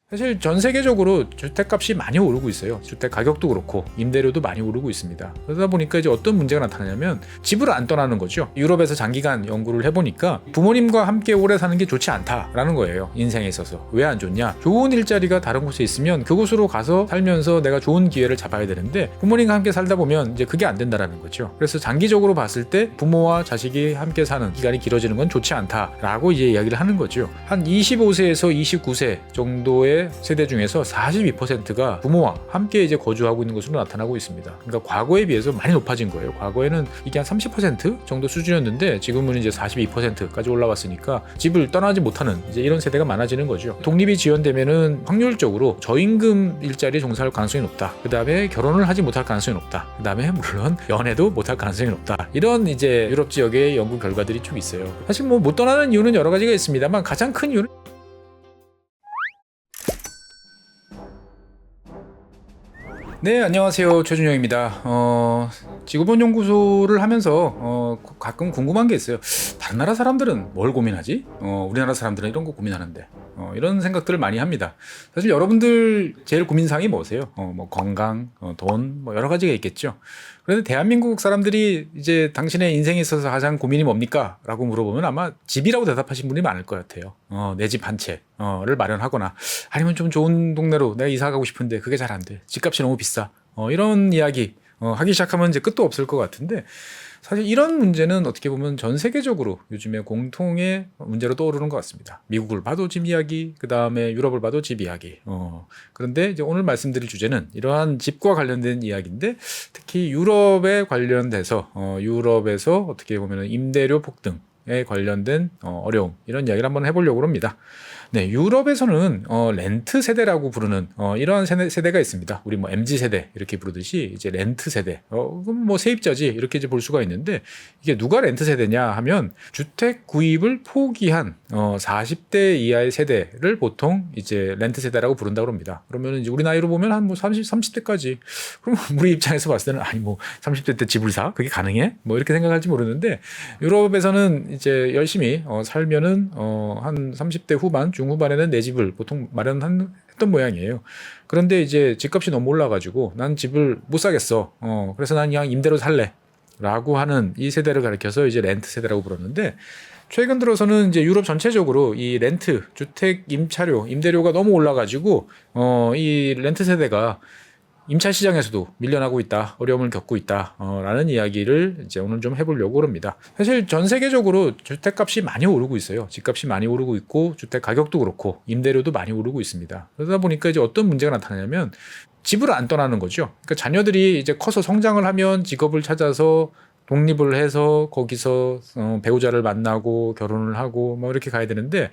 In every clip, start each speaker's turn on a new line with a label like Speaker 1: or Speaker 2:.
Speaker 1: 사실 전 세계적으로 주택값이 많이 오르고 있어요. 주택 가격도 그렇고 임대료도 많이 오르고 있습니다. 그러다 보니까 이제 어떤 문제가 나타나냐면 집을 안 떠나는 거죠. 유럽에서 장기간 연구를 해보니까 부모님과 함께 오래 사는 게 좋지 않다라는 거예요. 인생에 있어서. 왜 안 좋냐? 좋은 일자리가 다른 곳에 있으면 그곳으로 가서 살면서 내가 좋은 기회를 잡아야 되는데 부모님과 함께 살다 보면 이제 그게 안 된다라는 거죠. 그래서 장기적으로 봤을 때 부모와 자식이 함께 사는 기간이 길어지는 건 좋지 않다라고 이제 이야기를 하는 거죠. 한 25세에서 29세 정도의 세대 중에서 42%가 부모와 함께 이제 거주하고 있는 것으로 나타나고 있습니다. 그러니까 과거에 비해서 많이 높아진 거예요. 과거에는 이게 한 30% 정도 수준이었는데 지금은 이제 42%까지 올라왔으니까 집을 떠나지 못하는 이제 이런 세대가 많아지는 거죠. 독립이 지연되면은 확률적으로 저임금 일자리에 종사할 가능성이 높다. 그 다음에 결혼을 하지 못할 가능성이 높다. 그 다음에 물론 연애도 못할 가능성이 높다. 이런 이제 유럽 지역의 연구 결과들이 좀 있어요. 사실 뭐 못 떠나는 이유는 여러 가지가 있습니다만 가장 큰 이유는 네, 안녕하세요. 최준영입니다. 지구본 연구소를 하면서 가끔 궁금한 게 있어요. 다른 나라 사람들은 뭘 고민하지? 우리나라 사람들은 이런 거 고민하는데 이런 생각들을 많이 합니다. 사실 여러분들 제일 고민사항이 뭐세요? 뭐 건강, 돈, 뭐 여러 가지가 있겠죠. 그런데 대한민국 사람들이 이제 당신의 인생에 있어서 가장 고민이 뭡니까? 라고 물어보면 아마 집이라고 대답하신 분이 많을 것 같아요. 내 집 한 채를 마련하거나 아니면 좀 좋은 동네로 내가 이사 가고 싶은데 그게 잘 안 돼. 집값이 너무 비싸. 이런 이야기 하기 시작하면 이제 끝도 없을 것 같은데 사실 이런 문제는 어떻게 보면 전 세계적으로 요즘에 공통의 문제로 떠오르는 것 같습니다. 미국을 봐도 집 이야기, 그 다음에 유럽을 봐도 집 이야기. 그런데 이제 오늘 말씀드릴 주제는 이러한 집과 관련된 이야기인데 특히 유럽에 관련돼서 유럽에서 어떻게 보면 임대료 폭등에 관련된 어려움 이런 이야기를 한번 해보려고 합니다. 네, 유럽에서는 렌트 세대라고 부르는 이러한 세대가 있습니다. 우리 뭐 MZ 세대 이렇게 부르듯이 이제 렌트 세대. 그럼 뭐 세입자지 이렇게 이제 볼 수가 있는데 이게 누가 렌트 세대냐 하면 주택 구입을 포기한 40대 이하의 세대를 보통 이제 렌트 세대라고 부른다고 합니다. 그러면 이제 우리 나이로 보면 한 뭐 30대까지. 그럼 우리 입장에서 봤을 때는 아니 뭐 30대 때 집을 사? 그게 가능해? 뭐 이렇게 생각할지 모르는데 유럽에서는 이제 열심히 살면은 한 30대 후반 중후반에는 내 집을 보통 마련했던 모양이에요. 그런데 이제 집값이 너무 올라가지고 난 집을 못 사겠어. 그래서 난 그냥 임대로 살래. 라고 하는 이 세대를 가리켜서 이제 렌트 세대라고 부르는데 최근 들어서는 이제 유럽 전체적으로 이 렌트, 주택 임차료, 임대료가 너무 올라가지고 이 렌트 세대가 임차 시장에서도 밀려나고 있다, 어려움을 겪고 있다, 라는 이야기를 이제 오늘 좀 해보려고 합니다. 사실 전 세계적으로 주택값이 많이 오르고 있어요. 집값이 많이 오르고 있고, 주택 가격도 그렇고, 임대료도 많이 오르고 있습니다. 그러다 보니까 이제 어떤 문제가 나타나냐면, 집을 안 떠나는 거죠. 그러니까 자녀들이 이제 커서 성장을 하면 직업을 찾아서 독립을 해서 거기서 배우자를 만나고 결혼을 하고 뭐 이렇게 가야 되는데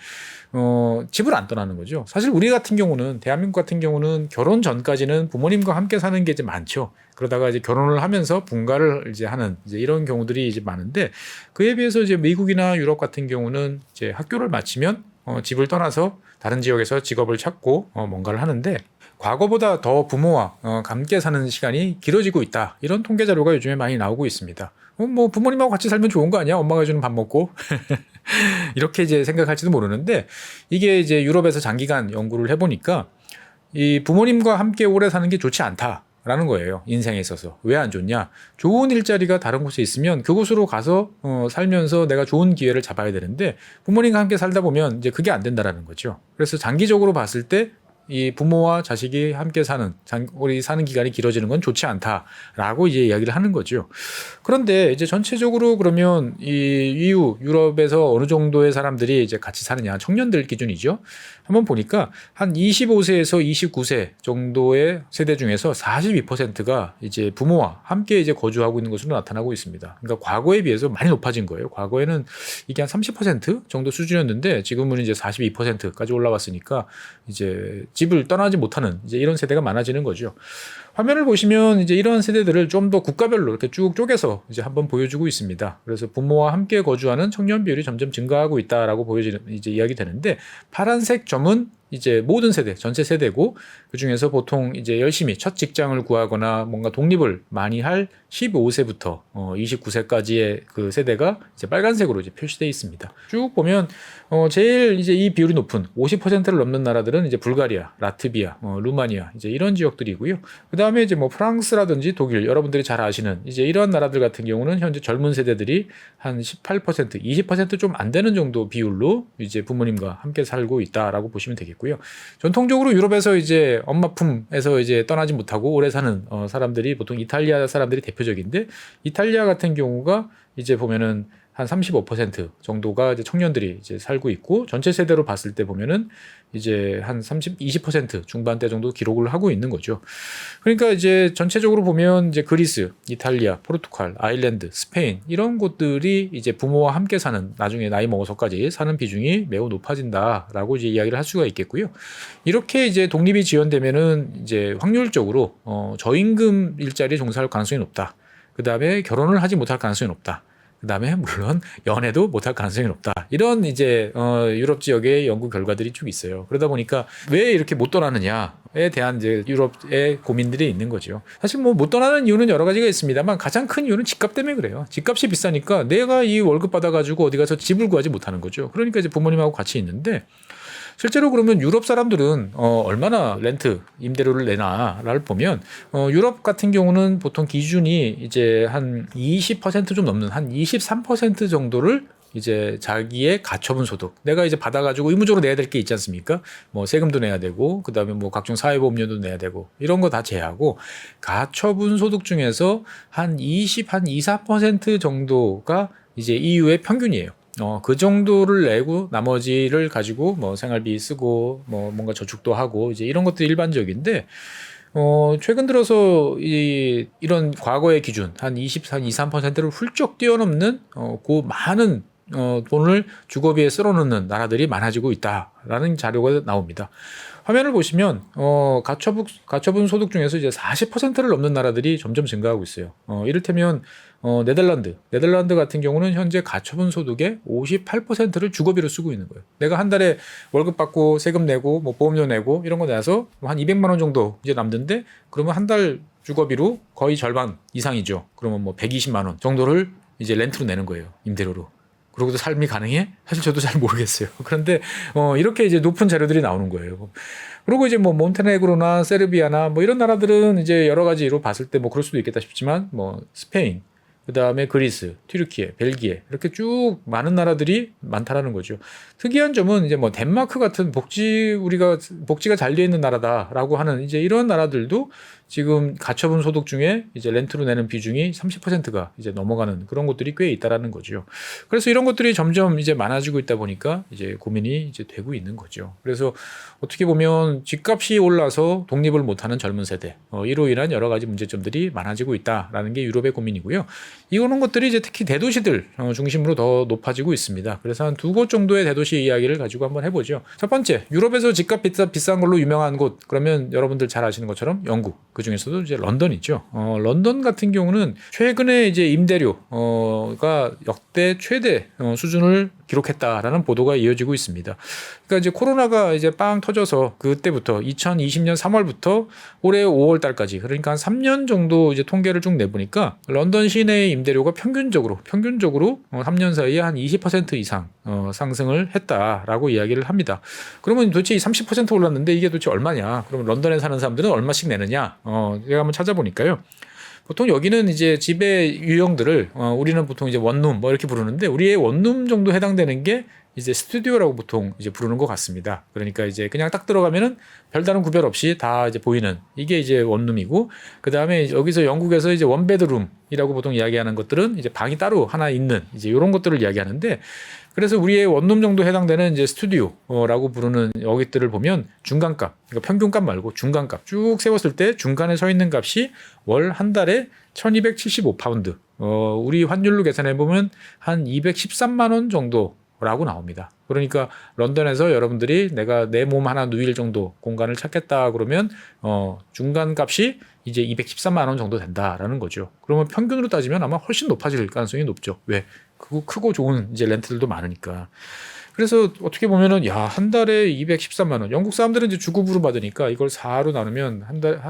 Speaker 1: 집을 안 떠나는 거죠. 사실 우리 같은 경우는 대한민국 같은 경우는 결혼 전까지는 부모님과 함께 사는 게 이제 많죠. 그러다가 이제 결혼을 하면서 분가를 이제 하는 이제 이런 경우들이 이제 많은데 그에 비해서 이제 미국이나 유럽 같은 경우는 이제 학교를 마치면 집을 떠나서 다른 지역에서 직업을 찾고 뭔가를 하는데 과거보다 더 부모와 함께 사는 시간이 길어지고 있다. 이런 통계 자료가 요즘에 많이 나오고 있습니다. 뭐 부모님하고 같이 살면 좋은 거 아니야? 엄마가 해주는 밥 먹고 이렇게 이제 생각할지도 모르는데 이게 이제 유럽에서 장기간 연구를 해보니까 이 부모님과 함께 오래 사는 게 좋지 않다라는 거예요. 인생에 있어서. 왜 안 좋냐? 좋은 일자리가 다른 곳에 있으면 그곳으로 가서 살면서 내가 좋은 기회를 잡아야 되는데 부모님과 함께 살다 보면 이제 그게 안 된다라는 거죠. 그래서 장기적으로 봤을 때 이 부모와 자식이 함께 우리 사는 기간이 길어지는 건 좋지 않다라고 이제 이야기를 하는 거죠. 그런데 이제 전체적으로 그러면 이 유럽에서 어느 정도의 사람들이 이제 같이 사느냐, 청년들 기준이죠. 한번 보니까 한 25세에서 29세 정도의 세대 중에서 42%가 이제 부모와 함께 이제 거주하고 있는 것으로 나타나고 있습니다. 그러니까 과거에 비해서 많이 높아진 거예요. 과거에는 이게 한 30% 정도 수준이었는데 지금은 이제 42%까지 올라왔으니까 이제 집을 떠나지 못하는 이제 이런 세대가 많아지는 거죠. 화면을 보시면 이제 이런 세대들을 좀 더 국가별로 이렇게 쭉 쪼개서 이제 한번 보여주고 있습니다. 그래서 부모와 함께 거주하는 청년 비율이 점점 증가하고 있다라고 보여지는 이제 이야기 되는데 파란색 점은 이제 모든 세대, 전체 세대고 그 중에서 보통 이제 열심히 첫 직장을 구하거나 뭔가 독립을 많이 할 15세부터 29세까지의 그 세대가 이제 빨간색으로 이제 표시되어 있습니다. 쭉 보면 제일 이제 이 비율이 높은 50%를 넘는 나라들은 이제 불가리아, 라트비아, 루마니아 이제 이런 지역들이고요. 그 다음에 이제 뭐 프랑스라든지 독일 여러분들이 잘 아시는 이제 이런 나라들 같은 경우는 현재 젊은 세대들이 한 18%, 20% 좀 안 되는 정도 비율로 이제 부모님과 함께 살고 있다라고 보시면 되겠고요. 전통적으로 유럽에서 이제 엄마 품에서 이제 떠나지 못하고 오래 사는 사람들이 보통 이탈리아 사람들이 대표적인데 이탈리아 같은 경우가 이제 보면은 한 35% 정도가 이제 청년들이 이제 살고 있고 전체 세대로 봤을 때 보면은 이제 한 20% 중반대 정도 기록을 하고 있는 거죠. 그러니까 이제 전체적으로 보면 이제 그리스, 이탈리아, 포르투갈, 아일랜드, 스페인 이런 곳들이 이제 부모와 함께 사는 나중에 나이 먹어서까지 사는 비중이 매우 높아진다라고 이제 이야기를 할 수가 있겠고요. 이렇게 이제 독립이 지연되면은 이제 확률적으로 저임금 일자리에 종사할 가능성이 높다. 그 다음에 결혼을 하지 못할 가능성이 높다. 그 다음에 물론 연애도 못할 가능성이 높다. 이런 이제 유럽 지역의 연구 결과들이 쭉 있어요. 그러다 보니까 왜 이렇게 못 떠나느냐에 대한 이제 유럽의 고민들이 있는 거죠. 사실 뭐 못 떠나는 이유는 여러 가지가 있습니다만 가장 큰 이유는 집값 때문에 그래요. 집값이 비싸니까 내가 이 월급 받아가지고 어디 가서 집을 구하지 못하는 거죠. 그러니까 이제 부모님하고 같이 있는데 실제로 그러면 유럽 사람들은 얼마나 렌트 임대료를 내나를 보면 유럽 같은 경우는 보통 기준이 이제 한 20% 좀 넘는 한 23% 정도를 이제 자기의 가처분 소득 내가 이제 받아가지고 의무적으로 내야 될 게 있지 않습니까? 뭐 세금도 내야 되고 그다음에 뭐 각종 사회보험료도 내야 되고 이런 거 다 제하고 가처분 소득 중에서 한 24% 정도가 이제 EU의 평균이에요. 그 정도를 내고 나머지를 가지고 뭐 생활비 쓰고 뭐 뭔가 저축도 하고 이제 이런 것도 일반적인데 최근 들어서 이런 과거의 기준 한 23%를 훌쩍 뛰어넘는 그 많은 돈을 주거비에 쓸어넣는 나라들이 많아지고 있다라는 자료가 나옵니다. 화면을 보시면 가처분 소득 중에서 이제 40%를 넘는 나라들이 점점 증가하고 있어요. 이를테면 네덜란드 같은 경우는 현재 가처분 소득의 58%를 주거비로 쓰고 있는 거예요. 내가 한 달에 월급 받고 세금 내고 뭐 보험료 내고 이런 거 내서 한 200만 원 정도 이제 남는데 그러면 한 달 주거비로 거의 절반 이상이죠. 그러면 뭐 120만 원 정도를 이제 렌트로 내는 거예요. 임대료로. 그러고도 삶이 가능해? 사실 저도 잘 모르겠어요. 그런데 이렇게 이제 높은 자료들이 나오는 거예요. 그리고 이제 뭐 몬테네그로나 세르비아나 뭐 이런 나라들은 이제 여러 가지로 봤을 때 뭐 그럴 수도 있겠다 싶지만 뭐 스페인 그 다음에 그리스, 튀르키예, 벨기에 이렇게 쭉 많은 나라들이 많다라는 거죠. 특이한 점은 이제 뭐 덴마크 같은 복지가 잘 되어 있는 나라다라고 하는 이제 이런 나라들도 지금 가처분 소득 중에 이제 렌트로 내는 비중이 30%가 이제 넘어가는 그런 곳들이 꽤 있다라는 거죠. 그래서 이런 것들이 점점 이제 많아지고 있다 보니까 이제 고민이 이제 되고 있는 거죠. 그래서 어떻게 보면 집값이 올라서 독립을 못하는 젊은 세대, 이로 인한 여러 가지 문제점들이 많아지고 있다라는 게 유럽의 고민이고요. 이런 것들이 이제 특히 대도시들 중심으로 더 높아지고 있습니다. 그래서 한 두 곳 정도의 대도시 이야기를 가지고 한번 해보죠. 첫 번째, 유럽에서 집값 비싼 걸로 유명한 곳, 그러면 여러분들 잘 아시는 것처럼 영국, 그 중에서도 이제 런던이죠. 런던 같은 경우는 최근에 이제 임대료가 역대 최대 수준을 기록했다라는 보도가 이어지고 있습니다. 그러니까 이제 코로나가 이제 빵 터져서 그때부터 2020년 3월부터 올해 5월 달까지 그러니까 한 3년 정도 이제 통계를 쭉 내보니까 런던 시내의 임대료가 평균적으로 3년 사이에 한 20% 이상 상승을 했다라고 이야기를 합니다. 그러면 도대체 30% 올랐는데 이게 도대체 얼마냐? 그러면 런던에 사는 사람들은 얼마씩 내느냐? 제가 한번 찾아보니까요. 보통 여기는 이제 집의 유형들을 우리는 보통 이제 원룸 뭐 이렇게 부르는데 우리의 원룸 정도 해당되는 게 이제 스튜디오라고 보통 이제 부르는 것 같습니다. 그러니까 이제 그냥 딱 들어가면은 별다른 구별 없이 다 이제 보이는 이게 이제 원룸이고 그 다음에 여기서 영국에서 이제 원베드룸이라고 보통 이야기하는 것들은 이제 방이 따로 하나 있는 이제 이런 것들을 이야기하는데 그래서 우리의 원룸 정도 해당되는 이제 스튜디오라고 부르는 여기들을 보면 중간값, 그러니까 평균값 말고 중간값 쭉 세웠을 때 중간에 서 있는 값이 월 한 달에 1275파운드. 우리 환율로 계산해 보면 한 213만 원 정도라고 나옵니다. 그러니까 런던에서 여러분들이 내가 내 몸 하나 누일 정도 공간을 찾겠다 그러면 중간값이 이제 213만 원 정도 된다라는 거죠. 그러면 평균으로 따지면 아마 훨씬 높아질 가능성이 높죠. 왜? 크고 좋은 이제 렌트들도 많으니까. 그래서 어떻게 보면은 야, 한 달에 213만 원. 영국 사람들은 이제 주급으로 받으니까 이걸 4로 나누면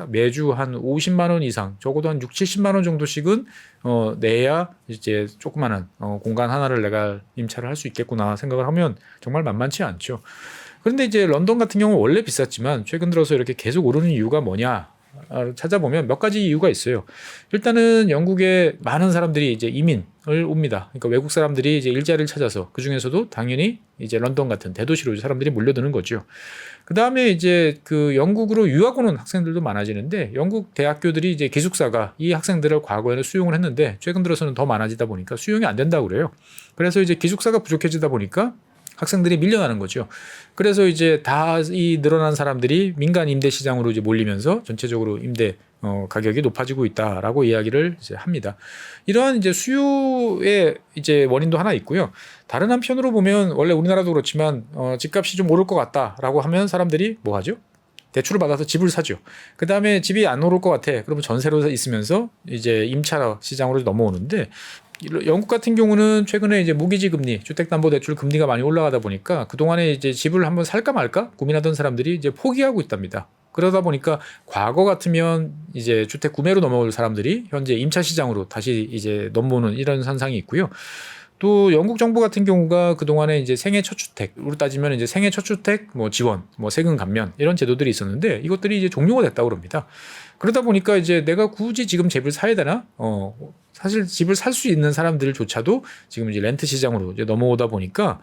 Speaker 1: 매주 한 50만 원 이상, 적어도 한 6, 70만 원 정도씩은 내야 이제 조그마한 공간 하나를 내가 임차를 할 수 있겠구나 생각을 하면 정말 만만치 않죠. 그런데 이제 런던 같은 경우는 원래 비쌌지만 최근 들어서 이렇게 계속 오르는 이유가 뭐냐? 찾아보면 몇 가지 이유가 있어요. 일단은 영국에 많은 사람들이 이제 이민을 옵니다. 그러니까 외국 사람들이 이제 일자리를 찾아서 그 중에서도 당연히 이제 런던 같은 대도시로 사람들이 몰려드는 거죠. 그 다음에 이제 그 영국으로 유학 오는 학생들도 많아지는데 영국 대학교들이 이제 기숙사가 이 학생들을 과거에는 수용을 했는데 최근 들어서는 더 많아지다 보니까 수용이 안 된다고 그래요. 그래서 이제 기숙사가 부족해지다 보니까 학생들이 밀려나는 거죠. 그래서 이제 다 이 늘어난 사람들이 민간 임대 시장으로 이제 몰리면서 전체적으로 임대 가격이 높아지고 있다라고 이야기를 이제 합니다. 이러한 이제 수요의 이제 원인도 하나 있고요. 다른 한편으로 보면 원래 우리나라도 그렇지만 집값이 좀 오를 것 같다라고 하면 사람들이 뭐 하죠? 대출을 받아서 집을 사죠. 그 다음에 집이 안 오를 것 같아. 그러면 전세로 있으면서 이제 임차 시장으로 넘어오는데 영국 같은 경우는 최근에 이제 모기지 금리, 주택담보대출 금리가 많이 올라가다 보니까 그동안에 이제 집을 한번 살까 말까 고민하던 사람들이 이제 포기하고 있답니다. 그러다 보니까 과거 같으면 이제 주택 구매로 넘어올 사람들이 현재 임차 시장으로 다시 이제 넘어오는 이런 현상이 있고요. 또 영국 정부 같은 경우가 그동안에 이제 생애 첫 주택으로 따지면 이제 생애 첫 주택 뭐 지원, 뭐 세금 감면 이런 제도들이 있었는데 이것들이 이제 종료가 됐다고 그럽니다. 그러다 보니까 이제 내가 굳이 지금 집을 사야 되나? 사실 집을 살 수 있는 사람들조차도 지금 이제 렌트 시장으로 이제 넘어오다 보니까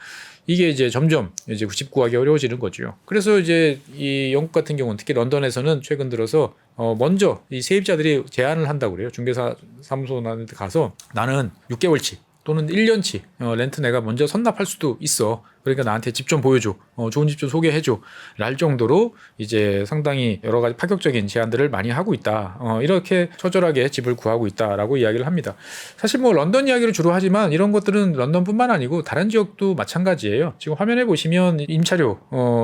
Speaker 1: 이게 이제 점점 이제 집 구하기 어려워지는 거죠. 그래서 이제 이 영국 같은 경우는 특히 런던에서는 최근 들어서 먼저 이 세입자들이 제안을 한다고 그래요. 중개사 사무소한테 가서 나는 6개월치 또는 1년치 렌트 내가 먼저 선납할 수도 있어. 그러니까 나한테 집 좀 보여줘. 좋은 집 좀 소개해줘. 랄 정도로 이제 상당히 여러 가지 파격적인 제안들을 많이 하고 있다. 이렇게 처절하게 집을 구하고 있다라고 이야기를 합니다. 사실 뭐 런던 이야기를 주로 하지만 이런 것들은 런던뿐만 아니고 다른 지역도 마찬가지예요. 지금 화면에 보시면 임차료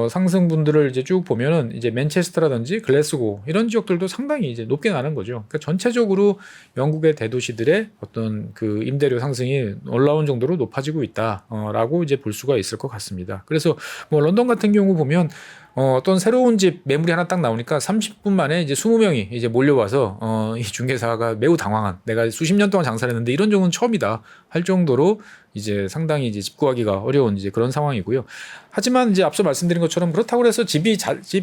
Speaker 1: 상승분들을 이제 쭉 보면은 이제 맨체스터라든지 글래스고 이런 지역들도 상당히 이제 높게 나는 거죠. 그러니까 전체적으로 영국의 대도시들의 어떤 그 임대료 상승이 놀라운 정도로 높아지고 있다라고 이제 볼 수가 있을 것 같습니다. 그래서 뭐 런던 같은 경우 보면 어떤 새로운 집 매물이 하나 딱 나오니까 30분 만에 이제 20명이 이제 몰려와서 이 중개사가 매우 당황한, 내가 수십 년 동안 장사를 했는데 이런 적은 처음이다 할 정도로 이제 상당히 이제 집 구하기가 어려운 이제 그런 상황이고요. 하지만 이제 앞서 말씀드린 것처럼 그렇다고 해서 집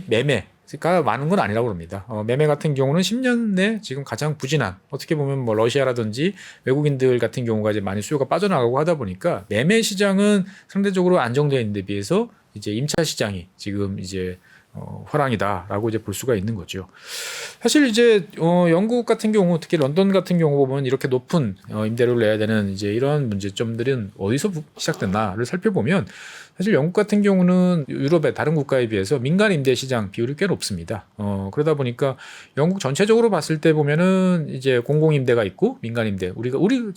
Speaker 1: 매매가 많은 건 아니라고 합니다. 매매 같은 경우는 10년 내 지금 가장 부진한, 어떻게 보면 뭐 러시아라든지 외국인들 같은 경우가 이제 많이 수요가 빠져나가고 하다 보니까 매매 시장은 상대적으로 안정되어 있는 데 비해서 이제 임차 시장이 지금 이제 화랑이다라고 이제 볼 수가 있는 거죠. 사실 이제 영국 같은 경우, 특히 런던 같은 경우 보면 이렇게 높은 임대료를 내야 되는 이제 이런 문제점들은 어디서 시작됐나를 살펴보면 사실 영국 같은 경우는 유럽의 다른 국가에 비해서 민간 임대 시장 비율이 꽤 높습니다. 그러다 보니까 영국 전체적으로 봤을 때 보면은 이제 공공 임대가 있고 민간 임대,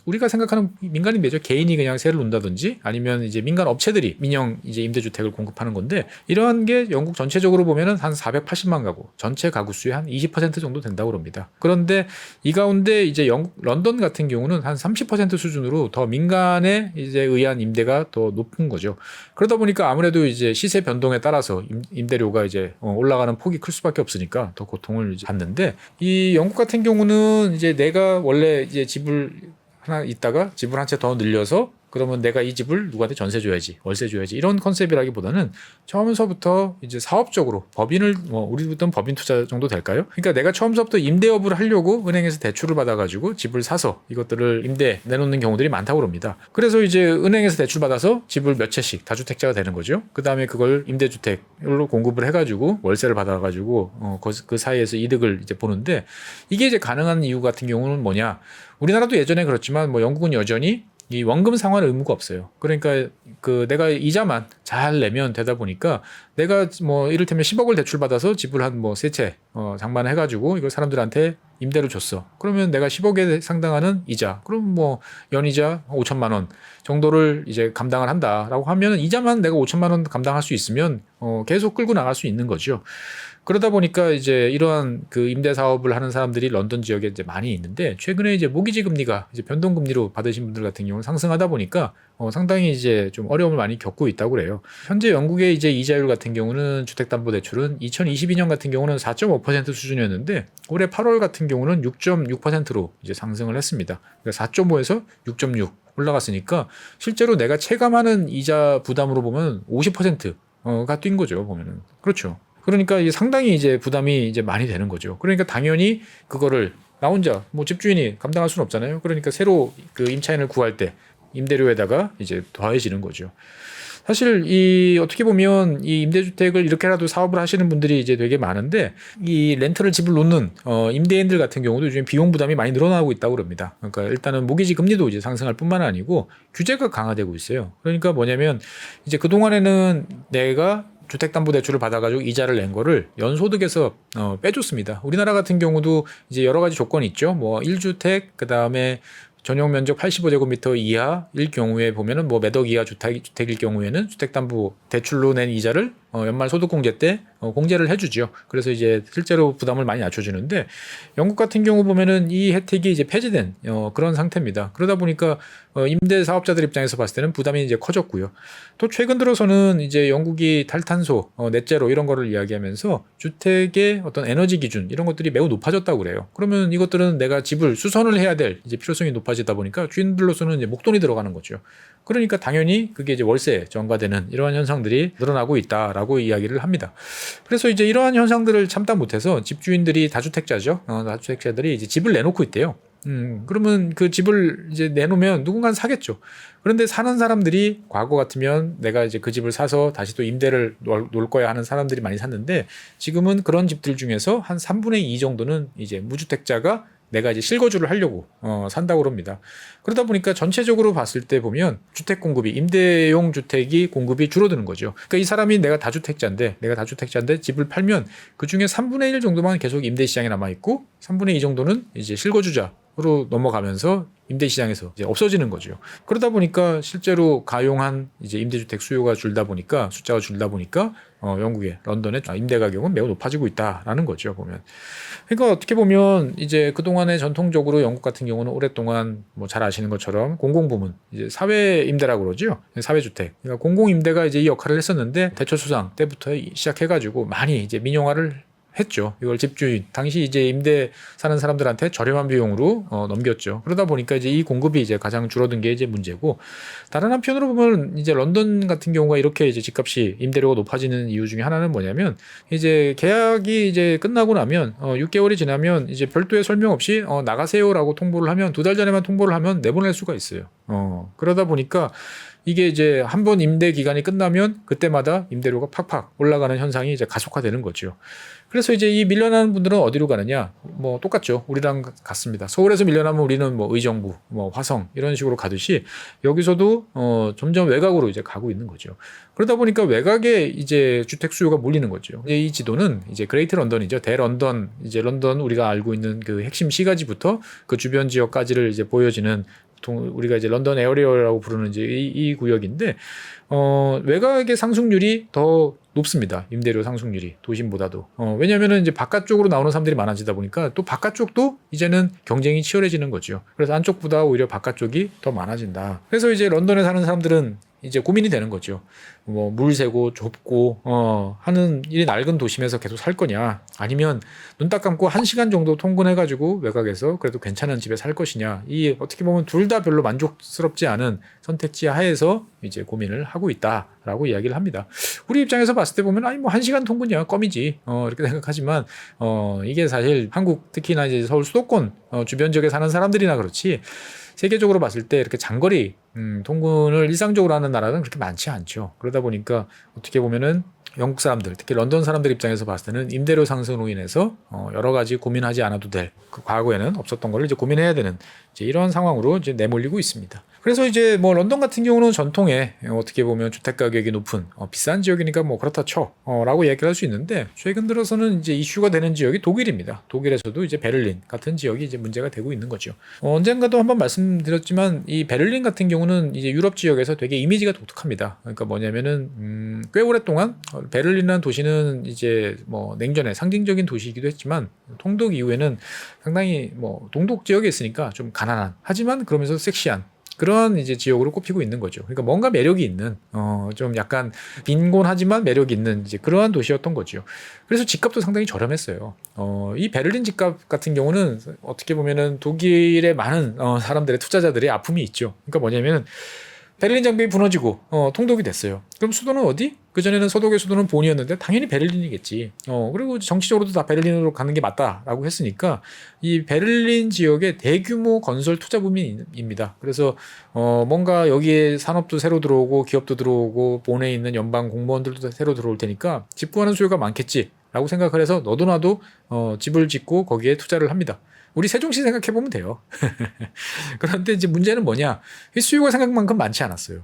Speaker 1: 우리가 생각하는 민간 임대죠. 개인이 그냥 세를 논다든지 아니면 이제 민간 업체들이 민영 이제 임대 주택을 공급하는 건데, 이러한 게 영국 전체적으로 보면은 한 480만 가구, 전체 가구 수의 한 20% 정도 된다고 합니다. 그런데 이 가운데 이제 런던 같은 경우는 한 30% 수준으로 더 민간에 이제 의한 임대가 더 높은 거죠. 그러다 보니까 아무래도 이제 시세 변동에 따라서 임대료가 이제 올라가는 폭이 클 수밖에 없으니까 더 고통을 이제 받는데, 이 영국 같은 경우는 이제 내가 원래 이제 집을 하나 있다가 집을 한 채 더 늘려서 그러면 내가 이 집을 누구한테 전세 줘야지, 월세 줘야지, 이런 컨셉이라기보다는 처음서부터 이제 사업적으로 법인을 우리부터는 법인 투자 정도 될까요? 그러니까 내가 처음서부터 임대업을 하려고 은행에서 대출을 받아가지고 집을 사서 이것들을 임대 내놓는 경우들이 많다고 합니다. 그래서 이제 은행에서 대출 받아서 집을 몇 채씩 다주택자가 되는 거죠. 그 다음에 그걸 임대주택으로 공급을 해가지고 월세를 받아가지고 그 사이에서 이득을 이제 보는데, 이게 이제 가능한 이유 같은 경우는 뭐냐? 우리나라도 예전에 그렇지만 뭐 영국은 여전히 이 원금 상환 의무가 없어요. 그러니까 그 내가 이자만 잘 내면 되다 보니까 내가 뭐 이를테면 10억을 대출 받아서 집을 한 뭐 세 채 장만해 가지고 이걸 사람들한테 임대로 줬어. 그러면 내가 10억에 상당하는 이자, 그럼 뭐 연이자 5천만 원 정도를 이제 감당을 한다라고 하면 이자만 내가 5천만 원 감당할 수 있으면 계속 끌고 나갈 수 있는 거죠. 그러다 보니까 이제 이러한 그 임대 사업을 하는 사람들이 런던 지역에 이제 많이 있는데, 최근에 이제 모기지 금리가 이제 변동 금리로 받으신 분들 같은 경우는 상승하다 보니까 상당히 이제 좀 어려움을 많이 겪고 있다고 그래요. 현재 영국의 이제 이자율 같은 경우는 주택담보대출은 2022년 같은 경우는 4.5% 수준이었는데, 올해 8월 같은 경우는 6.6%로 이제 상승을 했습니다. 그러니까 4.5에서 6.6 올라갔으니까 실제로 내가 체감하는 이자 부담으로 보면 50%가 뛴 거죠, 보면은. 그렇죠. 그러니까 이게 상당히 이제 부담이 이제 많이 되는 거죠. 그러니까 당연히 그거를 나 혼자 뭐 집주인이 감당할 수는 없잖아요. 그러니까 새로 그 임차인을 구할 때 임대료에다가 이제 더해지는 거죠. 사실 이 어떻게 보면 이 임대주택을 이렇게라도 사업을 하시는 분들이 이제 되게 많은데, 이 렌트를 집을 놓는 임대인들 같은 경우도 요즘 비용 부담이 많이 늘어나고 있다고 그럽니다. 그러니까 일단은 모기지 금리도 이제 상승할 뿐만 아니고 규제가 강화되고 있어요. 그러니까 뭐냐면 이제 그 동안에는 내가 주택담보대출을 받아가지고 이자를 낸 거를 연소득에서 빼줬습니다. 우리나라 같은 경우도 이제 여러 가지 조건이 있죠. 뭐 1주택, 그 다음에 전용 면적 85제곱미터 이하일 경우에 보면은 뭐 매덕 이하 주택일 경우에는 주택담보 대출로 낸 이자를 연말 소득공제 때 공제를 해주죠. 그래서 이제 실제로 부담을 많이 낮춰주는데, 영국 같은 경우 보면은 이 혜택이 이제 폐지된 그런 상태입니다. 그러다 보니까 임대 사업자들 입장에서 봤을 때는 부담이 이제 커졌고요. 또 최근 들어서는 이제 영국이 탈탄소, 넷제로 이런 거를 이야기하면서 주택의 어떤 에너지 기준 이런 것들이 매우 높아졌다고 그래요. 그러면 이것들은 내가 집을 수선을 해야 될 이제 필요성이 높아지다 보니까 주인들로서는 이제 목돈이 들어가는 거죠. 그러니까 당연히 그게 이제 월세 전가되는 이러한 현상들이 늘어나고 있다라고 이야기를 합니다. 그래서 이제 이러한 현상들을 참다 못해서 집주인들이 다주택자죠. 다주택자들이 이제 집을 내놓고 있대요. 그러면 그 집을 이제 내놓으면 누군가는 사겠죠. 그런데 사는 사람들이 과거 같으면 내가 이제 그 집을 사서 다시 또 임대를 놓을 거야 하는 사람들이 많이 샀는데, 지금은 그런 집들 중에서 한 3분의 2 정도는 이제 무주택자가 내가 이제 실거주를 하려고 산다고 합니다. 그러다 보니까 전체적으로 봤을 때 보면 주택 공급이, 임대용 주택이 공급이 줄어드는 거죠. 그러니까 이 사람이 내가 다주택자인데 집을 팔면 그 중에 3분의 1 정도만 계속 임대 시장에 남아 있고 3분의 2 정도는 이제 실거주자로 넘어가면서 임대 시장에서 이제 없어지는 거죠. 그러다 보니까 실제로 가용한 이제 임대주택 수요가 줄다 보니까, 숫자가 줄다 보니까 영국의 런던의 임대 가격은 매우 높아지고 있다라는 거죠, 보면. 그러니까 어떻게 보면 이제 그동안에 전통적으로 영국 같은 경우는 오랫동안 뭐 잘 아시는 것처럼 공공부문, 이제 사회 임대라고 그러죠. 사회주택. 그러니까 공공임대가 이제 이 역할을 했었는데, 대처수상 때부터 시작해가지고 많이 이제 민영화를 했죠. 이걸 집주인, 당시 이제 임대 사는 사람들한테 저렴한 비용으로 넘겼죠. 그러다 보니까 이제 이 공급이 이제 가장 줄어든 게 이제 문제고, 다른 한편으로 보면 이제 런던 같은 경우가 이렇게 이제 집값이, 임대료가 높아지는 이유 중에 하나는 뭐냐면, 이제 계약이 이제 끝나고 나면 6개월이 지나면 이제 별도의 설명 없이 나가세요라고 통보를 하면, 2달 전에만 통보를 하면 내보낼 수가 있어요. 그러다 보니까 이게 이제 한 번 임대 기간이 끝나면 그때마다 임대료가 팍팍 올라가는 현상이 이제 가속화되는 거죠. 그래서 이제 이 밀려나는 분들은 어디로 가느냐? 뭐 똑같죠. 우리랑 같습니다. 서울에서 밀려나면 우리는 뭐 의정부, 뭐 화성 이런 식으로 가듯이 여기서도 점점 외곽으로 이제 가고 있는 거죠. 그러다 보니까 외곽에 이제 주택 수요가 몰리는 거죠. 이 지도는 이제 그레이트 런던이죠. 대런던, 이제 런던 우리가 알고 있는 그 핵심 시가지부터 그 주변 지역까지를 이제 보여지는, 우리가 이제 런던 에어리어라고 부르는 이제 이 구역인데, 외곽의 상승률이 더 높습니다. 임대료 상승률이 도심보다도. 왜냐하면은 이제 바깥쪽으로 나오는 사람들이 많아지다 보니까 또 바깥쪽도 이제는 경쟁이 치열해지는 거죠. 그래서 안쪽보다 오히려 바깥쪽이 더 많아진다. 그래서 이제 런던에 사는 사람들은 이제 고민이 되는 거죠. 뭐 물새고 좁고 하는 이 낡은 도심에서 계속 살 거냐, 아니면 눈 딱 감고 1시간 정도 통근해가지고 외곽에서 그래도 괜찮은 집에 살 것이냐, 이 어떻게 보면 둘 다 별로 만족스럽지 않은 선택지 하에서 이제 고민을 하고 있다라고 이야기를 합니다. 우리 입장에서 봤을 때 보면 아니 뭐 1시간 통근이야 껌이지 이렇게 생각하지만 이게 사실 한국, 특히나 이제 서울 수도권 주변 지역에 사는 사람들이나 그렇지, 세계적으로 봤을 때 이렇게 장거리 통근을 일상적으로 하는 나라는 그렇게 많지 않죠. 그러다 보니까 어떻게 보면은 영국 사람들, 특히 런던 사람들 입장에서 봤을 때는 임대료 상승으로 인해서 여러 가지 고민하지 않아도 될, 그 과거에는 없었던 거를 이제 고민해야 되는 이제 이런 상황으로 이제 내몰리고 있습니다. 그래서 이제 뭐 런던 같은 경우는 전통에 어떻게 보면 주택 가격이 높은 비싼 지역이니까 뭐 그렇다 쳐 라고 얘기를 할 수 있는데, 최근 들어서는 이제 이슈가 되는 지역이 독일입니다. 독일에서도 이제 베를린 같은 지역이 이제 문제가 되고 있는 거죠. 언젠가도 한번 말씀드렸지만 이 베를린 같은 경우는 이제 유럽 지역에서 되게 이미지가 독특합니다. 그러니까 뭐냐면은 꽤 오랫동안 베를린이라는 도시는 이제 뭐 냉전의 상징적인 도시이기도 했지만, 통독 이후에는 상당히 뭐 동독 지역에 있으니까 좀 가난한, 하지만 그러면서 섹시한 그런 이제 지역으로 꼽히고 있는 거죠. 그러니까 뭔가 매력이 있는 좀 약간 빈곤하지만 매력 있는 이제 그러한 도시였던 거죠. 그래서 집값도 상당히 저렴했어요. 이 베를린 집값 같은 경우는 어떻게 보면은 독일의 많은 사람들의 투자자들의 아픔이 있죠. 그러니까 뭐냐면은 베를린 장벽이 무너지고 통독이 됐어요. 그럼 수도는 어디? 그전에는 서독의 수도는 본이었는데 당연히 베를린이겠지. 그리고 정치적으로도 다 베를린으로 가는 게 맞다라고 했으니까 이 베를린 지역의 대규모 건설 투자 붐입니다. 그래서 뭔가 여기에 산업도 새로 들어오고 기업도 들어오고 본에 있는 연방 공무원들도 새로 들어올 테니까 집 구하는 수요가 많겠지라고 생각을 해서 너도 나도 집을 짓고 거기에 투자를 합니다. 우리 세종시 생각해보면 돼요. 그런데 이제 문제는 뭐냐? 수요가 생각만큼 많지 않았어요.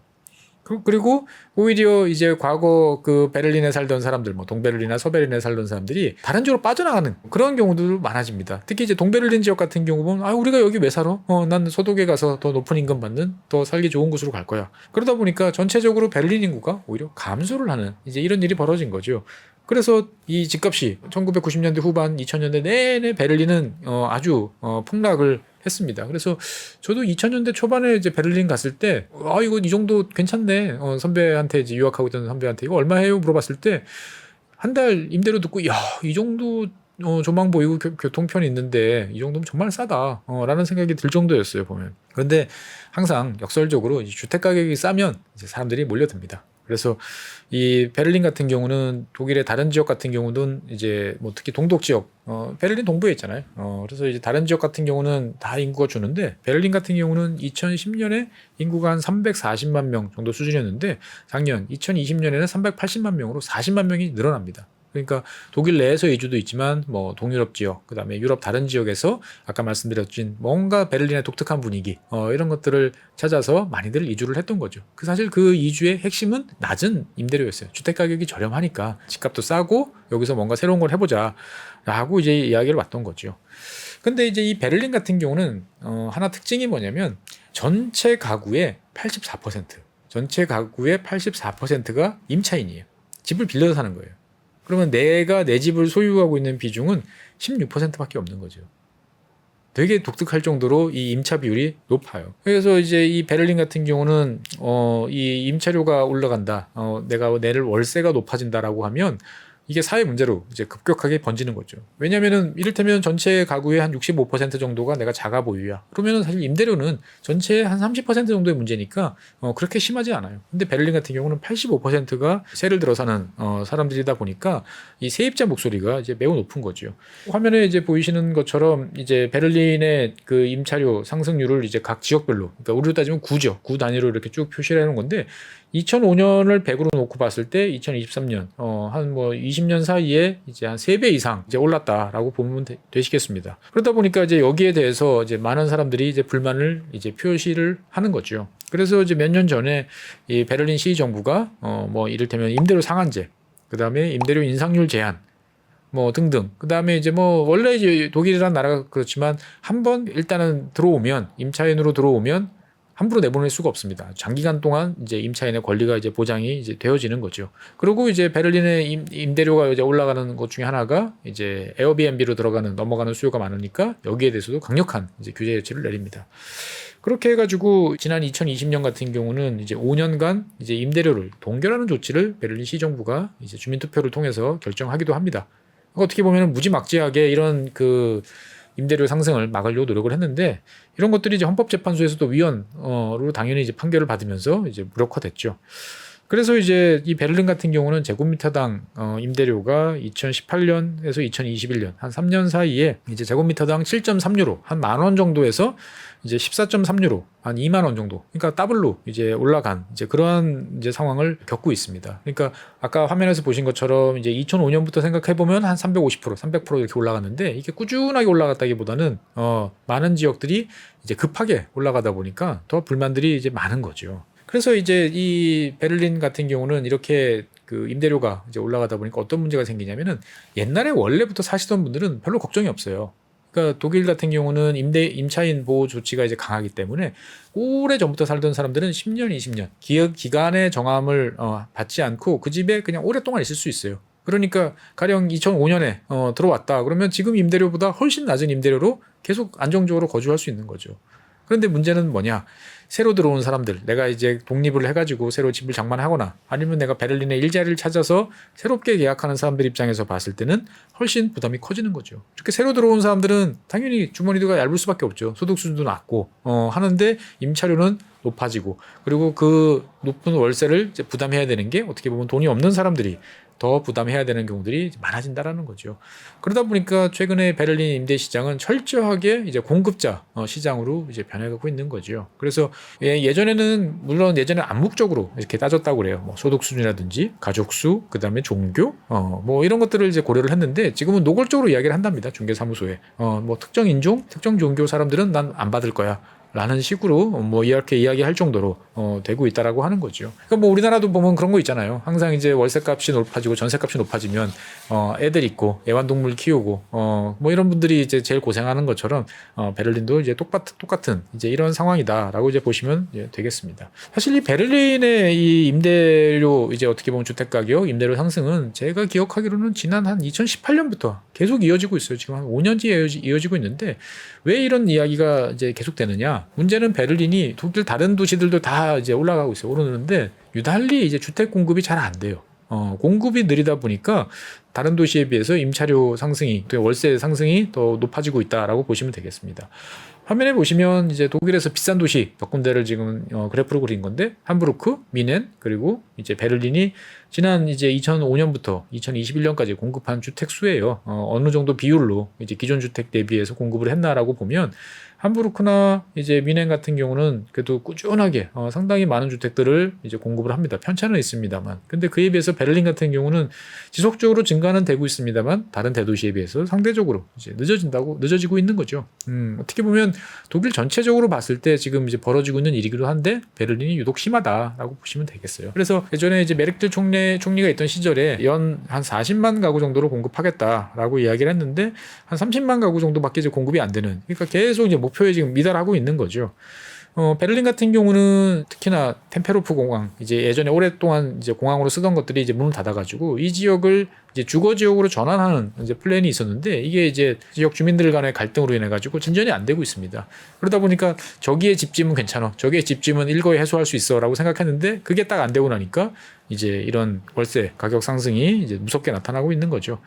Speaker 1: 그리고 오히려 이제 과거 그 베를린에 살던 사람들, 뭐 동베를린이나 서베를린에 살던 사람들이 다른 지역으로 빠져나가는 그런 경우도 많아집니다. 특히 이제 동베를린 지역 같은 경우 보면 우리가 여기 왜 살아? 난 서독에 가서 더 높은 임금 받는 더 살기 좋은 곳으로 갈 거야. 그러다 보니까 전체적으로 베를린 인구가 오히려 감소를 하는 이제 이런 일이 벌어진 거죠. 그래서 이 집값이 1990년대 후반 2000년대 내내 베를린은 아주 폭락을 했습니다. 그래서 저도 2000년대 초반에 이제 베를린 갔을 때 이거 이 정도 괜찮네. 선배한테 이제 유학하고 있던 선배한테 이거 얼마 해요? 물어봤을 때 한 달 임대료 듣고 이 정도 조망 보이고 교통편이 있는데 이 정도면 정말 싸다 라는 생각이 들 정도였어요, 보면. 그런데 항상 역설적으로 이 주택 가격이 싸면 이제 사람들이 몰려듭니다. 그래서 이 베를린 같은 경우는 독일의 다른 지역 같은 경우는 이제 뭐 특히 동독 지역, 베를린 동부에 있잖아요. 그래서 이제 다른 지역 같은 경우는 다 인구가 주는데, 베를린 같은 경우는 2010년에 인구가 한 340만 명 정도 수준이었는데 작년 2020년에는 380만 명으로 40만 명이 늘어납니다. 그러니까 독일 내에서 이주도 있지만 뭐 동유럽 지역, 그다음에 유럽 다른 지역에서 아까 말씀드렸진 뭔가 베를린의 독특한 분위기 이런 것들을 찾아서 많이들 이주를 했던 거죠. 사실 그 이주의 핵심은 낮은 임대료였어요. 주택 가격이 저렴하니까 집값도 싸고 여기서 뭔가 새로운 걸 해보자라고 이제 이야기를 왔던 거죠. 근데 이제 이 베를린 같은 경우는 하나 특징이 뭐냐면 전체 가구의 84%, 전체 가구의 84%가 임차인이에요. 집을 빌려서 사는 거예요. 그러면 내가 내 집을 소유하고 있는 비중은 16%밖에 없는 거죠. 되게 독특할 정도로 이 임차 비율이 높아요. 그래서 이제 이 베를린 같은 경우는 이 임차료가 올라간다, 내가 내를 월세가 높아진다라고 하면 이게 사회 문제로 이제 급격하게 번지는 거죠. 왜냐면은 이를테면 전체 가구의 한 65% 정도가 내가 자가 보유야. 그러면은 사실 임대료는 전체의 한 30% 정도의 문제니까 그렇게 심하지 않아요. 근데 베를린 같은 경우는 85%가 세를 들어 사는 사람들이다 보니까 이 세입자 목소리가 이제 매우 높은 거죠. 화면에 이제 보이시는 것처럼 이제 베를린의 그 임차료 상승률을 이제 각 지역별로, 그러니까 우리로 따지면 구죠. 구 단위로 이렇게 쭉 표시를 해 놓은 건데, 2005년을 100으로 놓고 봤을 때 2023년 한 뭐 20년 사이에 이제 한 3배 이상 이제 올랐다라고 보면 되시겠습니다. 그러다 보니까 이제 여기에 대해서 이제 많은 사람들이 이제 불만을 이제 표시를 하는 거죠. 그래서 이제 몇 년 전에 이 베를린 시 정부가 뭐 이를테면 임대료 상한제, 그다음에 임대료 인상률 제한 뭐 등등, 그다음에 이제 뭐 원래 이제 독일이라는 나라가 그렇지만 한번 일단은 들어오면, 임차인으로 들어오면 함부로 내보낼 수가 없습니다. 장기간 동안 이제 임차인의 권리가 이제 보장이 이제 되어지는 거죠. 그리고 이제 베를린의 임대료가 이제 올라가는 것 중에 하나가 이제 에어비앤비로 넘어가는 수요가 많으니까 여기에 대해서도 강력한 이제 규제 조치를 내립니다. 그렇게 해가지고 지난 2020년 같은 경우는 이제 5년간 이제 임대료를 동결하는 조치를 베를린 시정부가 이제 주민투표를 통해서 결정하기도 합니다. 어떻게 보면 무지막지하게 이런 그 임대료 상승을 막으려고 노력을 했는데, 이런 것들이 이제 헌법재판소에서도 위헌으로 당연히 이제 판결을 받으면서 이제 무력화됐죠. 그래서 이제 이 베를린 같은 경우는 제곱미터당 임대료가 2018년에서 2021년 한 3년 사이에 이제 제곱미터당 7.3유로 한 10,000원 정도에서 이제 14.3유로 한 2만 원 정도. 그러니까 더블로 이제 올라간 이제 그러한 이제 상황을 겪고 있습니다. 그러니까 아까 화면에서 보신 것처럼 이제 2005년부터 생각해 보면 한 350%, 300% 이렇게 올라갔는데 이게 꾸준하게 올라갔다기보다는 많은 지역들이 이제 급하게 올라가다 보니까 더 불만들이 이제 많은 거죠. 그래서 이제 이 베를린 같은 경우는 이렇게 그 임대료가 이제 올라가다 보니까 어떤 문제가 생기냐면은 옛날에 원래부터 사시던 분들은 별로 걱정이 없어요. 그러니까 독일 같은 경우는 임차인 보호 조치가 이제 강하기 때문에 오래 전부터 살던 사람들은 10년, 20년 기간의 정함을 받지 않고 그 집에 그냥 오랫동안 있을 수 있어요. 그러니까 가령 2005년에 들어왔다 그러면 지금 임대료보다 훨씬 낮은 임대료로 계속 안정적으로 거주할 수 있는 거죠. 그런데 문제는 뭐냐? 새로 들어온 사람들, 내가 이제 독립을 해가지고 새로 집을 장만하거나 아니면 내가 베를린에 일자리를 찾아서 새롭게 계약하는 사람들 입장에서 봤을 때는 훨씬 부담이 커지는 거죠. 이렇게 새로 들어온 사람들은 당연히 주머니가 얇을 수밖에 없죠. 소득 수준도 낮고 하는데 임차료는 높아지고 그리고 그 높은 월세를 이제 부담해야 되는 게 어떻게 보면 돈이 없는 사람들이 더 부담해야 되는 경우들이 많아진다라는 거죠. 그러다 보니까 최근에 베를린 임대 시장은 철저하게 이제 공급자 시장으로 이제 변해가고 있는 거죠. 그래서 예전에는 물론 예전에 암묵적으로 이렇게 따졌다고 그래요. 뭐 소득 수준이라든지 가족 수, 그다음에 종교, 뭐 이런 것들을 이제 고려를 했는데 지금은 노골적으로 이야기를 한답니다. 중개사무소에 뭐 특정 인종, 특정 종교 사람들은 난 안 받을 거야. 라는 식으로 뭐 이렇게 이야기할 정도로 되고 있다라고 하는 거죠. 그러니까 뭐 우리나라도 보면 그런 거 있잖아요. 항상 이제 월세값이 높아지고 전세값이 높아지면 애들 있고 애완동물 키우고 뭐 이런 분들이 이제 제일 고생하는 것처럼 베를린도 이제 똑같은 이제 이런 상황이다라고 이제 보시면 이제 되겠습니다. 사실 이 베를린의 이 임대료 이제 어떻게 보면 주택 가격 임대료 상승은 제가 기억하기로는 지난 한 2018년부터 계속 이어지고 있어요. 지금 한 5년째 이어지고 있는데 왜 이런 이야기가 이제 계속되느냐? 문제는 베를린이 독일 다른 도시들도 다 이제 올라가고 있어요. 오르는데 유달리 이제 주택 공급이 잘 안 돼요. 공급이 느리다 보니까 다른 도시에 비해서 임차료 상승이, 월세 상승이 더 높아지고 있다라고 보시면 되겠습니다. 화면에 보시면 이제 독일에서 비싼 도시 몇 군데를 지금 그래프로 그린 건데 함부르크, 미넨 그리고 이제 베를린이 지난 이제 2005년부터 2021년까지 공급한 주택 수예요. 어느 정도 비율로 이제 기존 주택 대비해서 공급을 했나라고 보면 함부르크나 이제 미넨 같은 경우는 그래도 꾸준하게 상당히 많은 주택들을 이제 공급을 합니다. 편차는 있습니다만. 근데 그에 비해서 베를린 같은 경우는 지속적으로 증가는 되고 있습니다만 다른 대도시에 비해서 상대적으로 이제 늦어지고 있는 거죠. 어떻게 보면 독일 전체적으로 봤을 때 지금 이제 벌어지고 있는 일이기도 한데 베를린이 유독 심하다라고 보시면 되겠어요. 그래서 예전에 이제 메르켈 총리가 있던 시절에 연 한 40만 가구 정도로 공급하겠다라고 이야기를 했는데 한 30만 가구 정도밖에 이제 공급이 안 되는. 그러니까 계속 이제 목표에 지금 미달하고 있는 거죠. 베를린 같은 경우는 특히나 템페로프 공항, 이제 예전에 오랫동안 이제 공항으로 쓰던 것들이 이제 문을 닫아가지고 이 지역을 이제 주거 지역으로 전환하는 이제 플랜이 있었는데 이게 이제 지역 주민들 간의 갈등으로 인해가지고 진전이 안 되고 있습니다. 그러다 보니까 저기에 집지면 괜찮아, 저기에 집지면 일거에 해소할 수 있어라고 생각했는데 그게 딱 안 되고 나니까 이제 이런 월세 가격 상승이 이제 무섭게 나타나고 있는 거죠.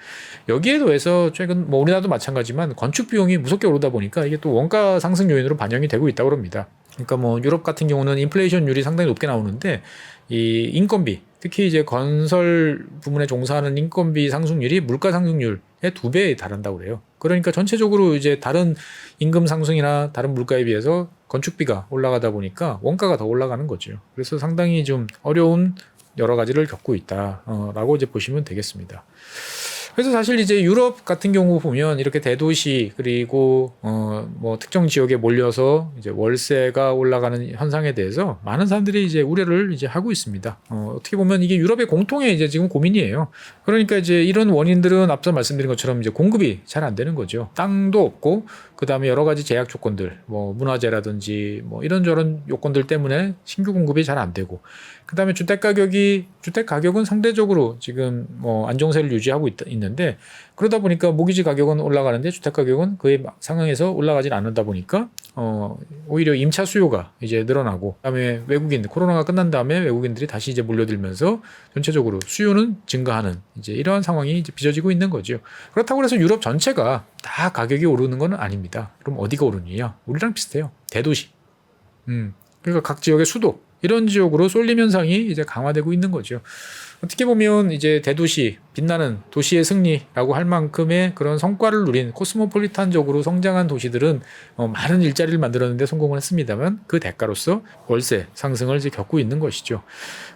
Speaker 1: 여기에 더해서 최근 뭐 우리나라도 마찬가지지만 건축 비용이 무섭게 오르다 보니까 이게 또 원가 상승 요인으로 반영이 되고 있다고 합니다. 그러니까 뭐 유럽 같은 경우는 인플레이션율이 상당히 높게 나오는데 이 인건비, 특히 이제 건설 부문에 종사하는 인건비 상승률이 물가 상승률의 2배에 달한다고 그래요. 그러니까 전체적으로 이제 다른 임금 상승이나 다른 물가에 비해서 건축비가 올라가다 보니까 원가가 더 올라가는 거죠. 그래서 상당히 좀 어려운 여러 가지를 겪고 있다라고 이제 보시면 되겠습니다. 그래서 사실 이제 유럽 같은 경우 보면 이렇게 대도시 그리고 뭐 특정 지역에 몰려서 이제 월세가 올라가는 현상에 대해서 많은 사람들이 이제 우려를 이제 하고 있습니다. 어떻게 보면 이게 유럽의 공통의 이제 지금 고민이에요. 그러니까 이제 이런 원인들은 앞서 말씀드린 것처럼 이제 공급이 잘 안 되는 거죠. 땅도 없고 그다음에 여러 가지 제약 조건들, 뭐 문화재라든지 뭐 이런저런 요건들 때문에 신규 공급이 잘 안 되고, 그다음에 주택 가격은 상대적으로 지금 뭐 안정세를 유지하고 있는데 그러다 보니까 모기지 가격은 올라가는데 주택 가격은 그에 상응해서 올라가질 않는다 보니까 오히려 임차 수요가 이제 늘어나고, 그다음에 코로나가 끝난 다음에 외국인들이 다시 이제 몰려들면서 전체적으로 수요는 증가하는 이제 이러한 상황이 이제 빚어지고 있는 거죠. 그렇다고 해서 유럽 전체가 다 가격이 오르는 건 아닙니다. 그럼 어디가 오르느냐? 우리랑 비슷해요. 대도시. 그러니까 각 지역의 수도, 이런 지역으로 쏠림 현상이 이제 강화되고 있는 거죠. 어떻게 보면 이제 대도시, 빛나는 도시의 승리라고 할 만큼의 그런 성과를 누린 코스모폴리탄적으로 성장한 도시들은 많은 일자리를 만들었는데 성공을 했습니다만 그 대가로서 월세 상승을 이제 겪고 있는 것이죠.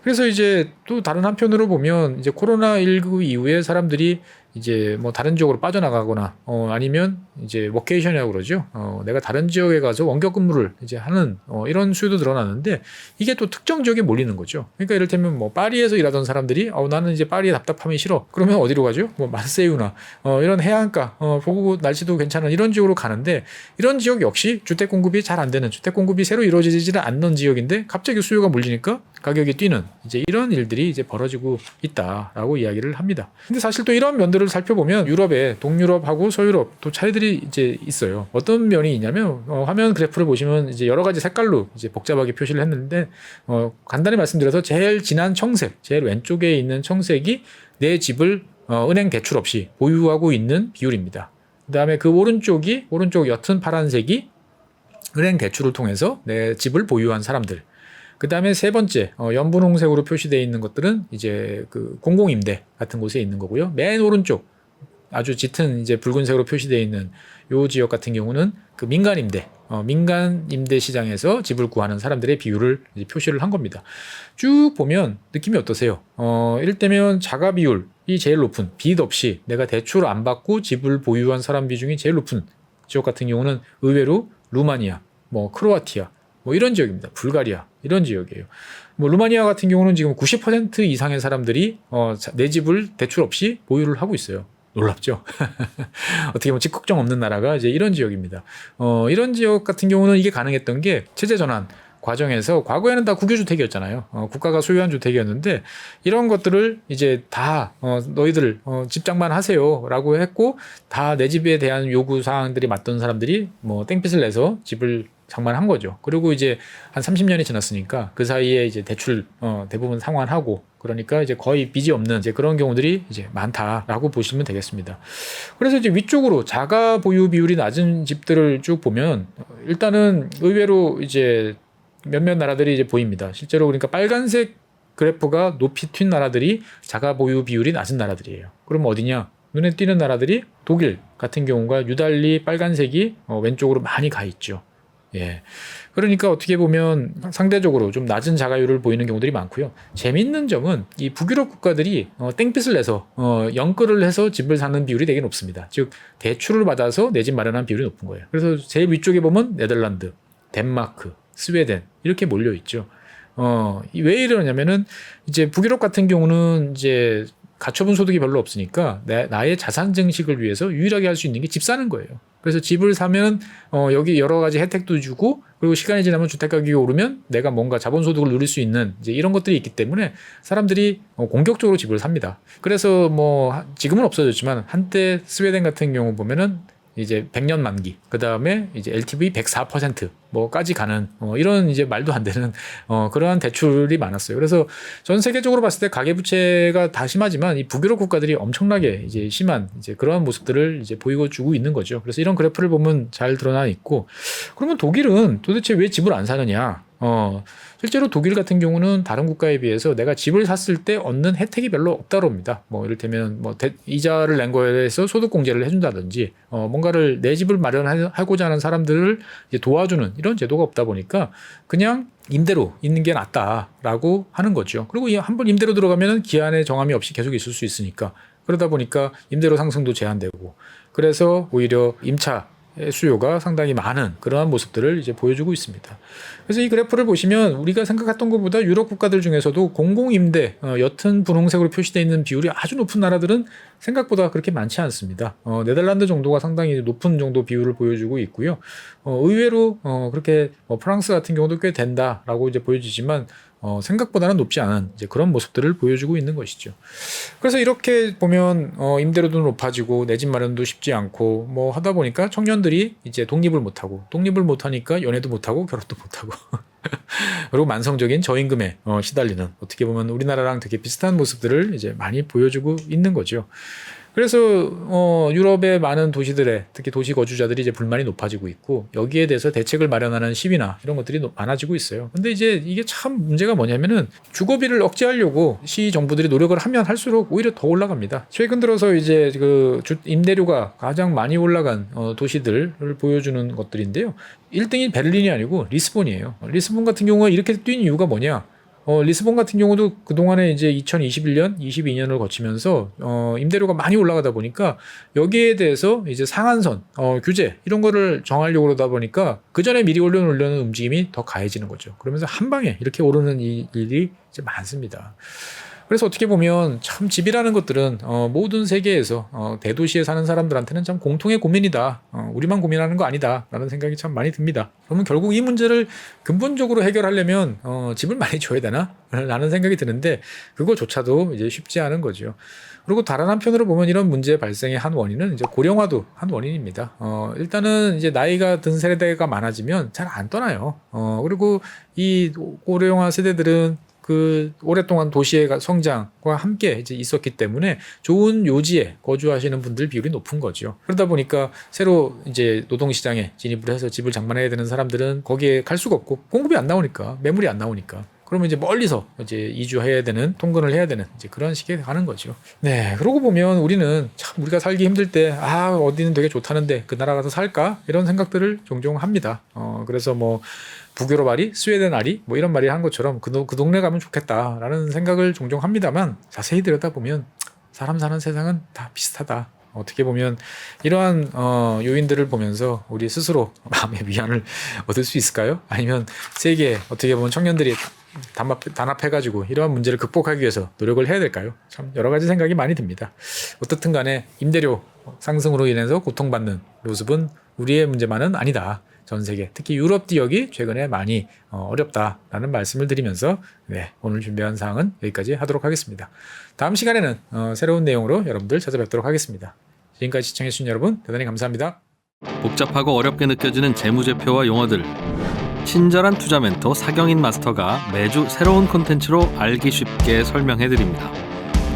Speaker 1: 그래서 이제 또 다른 한편으로 보면 이제 코로나19 이후에 사람들이 이제 뭐 다른 지역으로 빠져나가거나 아니면 이제 워케이션이라고 그러죠. 내가 다른 지역에 가서 원격 근무를 이제 하는 이런 수요도 늘어나는데 이게 또 특정 지역에 몰리는 거죠. 그러니까 이를테면 뭐 파리에서 일하던 사람들이 나는 이제 파리의 답답함이 싫어. 그러면 어디로 가죠? 뭐 마르세유나 이런 해안가 보고 날씨도 괜찮은 이런 지역으로 가는데 이런 지역 역시 주택 공급이 잘 안 되는 주택 공급이 새로 이루어지지는 않는 지역인데 갑자기 수요가 몰리니까 가격이 뛰는 이제 이런 일들이 이제 벌어지고 있다라고 이야기를 합니다. 근데 사실 또 이런 면들을 살펴보면 유럽의 동유럽하고 서유럽 또 차이들이 이제 있어요. 어떤 면이 있냐면 화면 그래프를 보시면 이제 여러 가지 색깔로 이제 복잡하게 표시를 했는데 간단히 말씀드려서 제일 진한 청색, 제일 왼쪽에 있는 청색이 내 집을 은행 대출 없이 보유하고 있는 비율입니다. 그다음에 그 오른쪽 옅은 파란색이 은행 대출을 통해서 내 집을 보유한 사람들. 그 다음에 세 번째, 연분홍색으로 표시되어 있는 것들은 이제 그 공공임대 같은 곳에 있는 거고요. 맨 오른쪽, 아주 짙은 이제 붉은색으로 표시되어 있는 요 지역 같은 경우는 그 민간임대, 민간임대 시장에서 집을 구하는 사람들의 비율을 이제 표시를 한 겁니다. 쭉 보면 느낌이 어떠세요? 이를테면 자가 비율이 제일 높은, 빚 없이 내가 대출 안 받고 집을 보유한 사람 비중이 제일 높은 지역 같은 경우는 의외로 루마니아, 뭐 크로아티아, 뭐 이런 지역입니다. 불가리아 이런 지역이에요. 뭐 루마니아 같은 경우는 지금 90% 이상의 사람들이 내 집을 대출 없이 보유를 하고 있어요. 놀랍죠? 어떻게 보면 집걱정 없는 나라가 이제 이런 지역입니다. 이런 지역 같은 경우는 이게 가능했던 게 체제 전환 과정에서 과거에는 다 국유주택이었잖아요. 국가가 소유한 주택이었는데 이런 것들을 이제 다 너희들 집장만 하세요라고 했고 다 내 집에 대한 요구 사항들이 맞던 사람들이 뭐 땡빛을 내서 집을 장만한 거죠. 그리고 이제 한 30년이 지났으니까 그 사이에 이제 대출 대부분 상환하고 그러니까 이제 거의 빚이 없는 이제 그런 경우들이 이제 많다라고 보시면 되겠습니다. 그래서 이제 위쪽으로 자가 보유 비율이 낮은 집들을 쭉 보면 일단은 의외로 이제 몇몇 나라들이 이제 보입니다. 실제로 그러니까 빨간색 그래프가 높이 튄 나라들이 자가 보유 비율이 낮은 나라들이에요. 그럼 어디냐? 눈에 띄는 나라들이 독일 같은 경우가 유달리 빨간색이 왼쪽으로 많이 가 있죠. 예. 그러니까 어떻게 보면 상대적으로 좀 낮은 자가율을 보이는 경우들이 많고요. 재밌는 점은 이 북유럽 국가들이 땡빛을 내서 연끌을 해서 집을 사는 비율이 되게 높습니다. 즉 대출을 받아서 내 집 마련한 비율이 높은 거예요. 그래서 제일 위쪽에 보면 네덜란드, 덴마크, 스웨덴 이렇게 몰려 있죠. 왜 이러냐면은 이제 북유럽 같은 경우는 이제 가처분 소득이 별로 없으니까 나의 자산 증식을 위해서 유일하게 할 수 있는 게 집 사는 거예요. 그래서 집을 사면 여기 여러 가지 혜택도 주고 그리고 시간이 지나면 주택 가격이 오르면 내가 뭔가 자본 소득을 누릴 수 있는 이제 이런 것들이 있기 때문에 사람들이 공격적으로 집을 삽니다. 그래서 뭐 지금은 없어졌지만 한때 스웨덴 같은 경우 보면은 이제 100년 만기, 그 다음에 이제 LTV 104% 뭐까지 가는 이런 이제 말도 안 되는 그러한 대출이 많았어요. 그래서 전 세계적으로 봤을 때 가계부채가 다 심하지만 이 북유럽 국가들이 엄청나게 이제 심한 이제 그러한 모습들을 이제 보여주고 있는 거죠. 그래서 이런 그래프를 보면 잘 드러나 있고, 그러면 독일은 도대체 왜 집을 안 사느냐? 실제로 독일 같은 경우는 다른 국가에 비해서 내가 집을 샀을 때 얻는 혜택이 별로 없다고 합니다. 뭐 이를테면 뭐 이자를 낸 거에 대해서 소득 공제를 해준다든지 뭔가를 내 집을 마련하고자 하는 사람들을 이제 도와주는 이런 제도가 없다 보니까 그냥 임대로 있는 게 낫다라고 하는 거죠. 그리고 한번 임대로 들어가면 기한의 정함이 없이 계속 있을 수 있으니까 그러다 보니까 임대료 상승도 제한되고 그래서 오히려 임차 수요가 상당히 많은 그러한 모습들을 이제 보여주고 있습니다. 그래서 이 그래프를 보시면 우리가 생각했던 것보다 유럽 국가들 중에서도 공공임대 옅은 분홍색으로 표시되어 있는 비율이 아주 높은 나라들은 생각보다 그렇게 많지 않습니다. 네덜란드 정도가 상당히 높은 정도 비율을 보여주고 있고요. 의외로 그렇게 프랑스 같은 경우도 꽤 된다라고 이제 보여지지만 생각보다는 높지 않은 이제 그런 모습들을 보여주고 있는 것이죠. 그래서 이렇게 보면 임대료도 높아지고 내 집 마련도 쉽지 않고 뭐 하다 보니까 청년들이 이제 독립을 못하니까 연애도 못하고 결혼도 못하고 그리고 만성적인 저임금에 시달리는 어떻게 보면 우리나라랑 되게 비슷한 모습들을 이제 많이 보여주고 있는 거죠. 그래서 유럽의 많은 도시들에 특히 도시 거주자들이 이제 불만이 높아지고 있고 여기에 대해서 대책을 마련하는 시위나 이런 것들이 많아지고 있어요. 근데 이제 이게 참 문제가 뭐냐면은 주거비를 억제하려고 시 정부들이 노력을 하면 할수록 오히려 더 올라갑니다. 최근 들어서 이제 그 임대료가 가장 많이 올라간 도시들을 보여주는 것들인데요. 1등이 베를린이 아니고 리스본이에요. 리스본 같은 경우가 이렇게 뛴 이유가 뭐냐? 리스본 같은 경우도 그동안에 이제 2021년, 22년을 거치면서 임대료가 많이 올라가다 보니까 여기에 대해서 이제 상한선, 규제 이런 거를 정하려고 그러다 보니까 그 전에 미리 올려놓으려는 움직임이 더 가해지는 거죠. 그러면서 한 방에 이렇게 오르는 일이 이제 많습니다. 그래서 어떻게 보면 참 집이라는 것들은 모든 세계에서 대도시에 사는 사람들한테는 참 공통의 고민이다. 우리만 고민하는 거 아니다. 라는 생각이 참 많이 듭니다. 그러면 결국 이 문제를 근본적으로 해결하려면 집을 많이 줘야 되나? 라는 생각이 드는데 그거조차도 이제 쉽지 않은 거죠. 그리고 다른 한편으로 보면 이런 문제 발생의 한 원인은 이제 고령화도 한 원인입니다. 일단은 이제 나이가 든 세대가 많아지면 잘 안 떠나요. 그리고 이 고령화 세대들은 그 오랫동안 도시의 성장과 함께 이제 있었기 때문에 좋은 요지에 거주하시는 분들 비율이 높은 거죠. 그러다 보니까 새로 이제 노동시장에 진입을 해서 집을 장만해야 되는 사람들은 거기에 갈 수가 없고 공급이 안 나오니까 매물이 안 나오니까 그러면 이제 멀리서 이제 이주해야 되는 통근을 해야 되는 이제 그런 식에 가는 거죠. 네, 그러고 보면 우리는 참 우리가 살기 힘들 때 어디는 되게 좋다는데 그 나라 가서 살까 이런 생각들을 종종 합니다. 그래서 뭐 북유럽 아리, 스웨덴 아리 뭐 이런 말이 한 것처럼 그 동네 가면 좋겠다라는 생각을 종종 합니다만 자세히 들여다보면 사람 사는 세상은 다 비슷하다. 어떻게 보면 이러한 요인들을 보면서 우리 스스로 마음의 위안을 얻을 수 있을까요? 아니면 세계 어떻게 보면 청년들이 단합해가지고 이러한 문제를 극복하기 위해서 노력을 해야 될까요? 참 여러 가지 생각이 많이 듭니다. 어떻든 간에 임대료 상승으로 인해서 고통받는 모습은 우리의 문제만은 아니다. 전 세계 특히 유럽 지역이 최근에 많이 어렵다라는 말씀을 드리면서 네, 오늘 준비한 사항은 여기까지 하도록 하겠습니다. 다음 시간에는 새로운 내용으로 여러분들 찾아뵙도록 하겠습니다. 지금까지 시청해주신 여러분 대단히 감사합니다.
Speaker 2: 복잡하고 어렵게 느껴지는 재무제표와 용어들, 친절한 투자 멘토 사경인 마스터가 매주 새로운 콘텐츠로 알기 쉽게 설명해드립니다.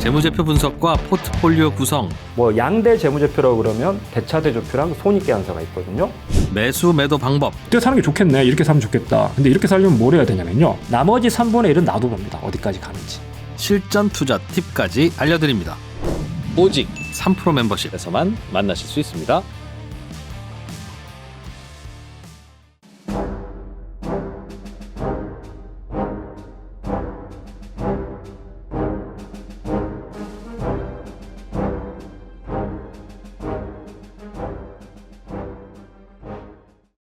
Speaker 2: 재무제표 분석과 포트폴리오 구성,
Speaker 3: 뭐 양대 재무제표라고 그러면 대차대조표랑 손익계산서가 있거든요.
Speaker 2: 매수 매도 방법,
Speaker 4: 이렇게 사는 게 좋겠네, 이렇게 살면 좋겠다. 근데 이렇게 살려면 뭘 해야 되냐면요, 나머지 3분의 1은 놔둬봅니다. 어디까지 가는지.
Speaker 2: 실전 투자 팁까지 알려드립니다. 오직 3프로 멤버십에서만 만나실 수 있습니다.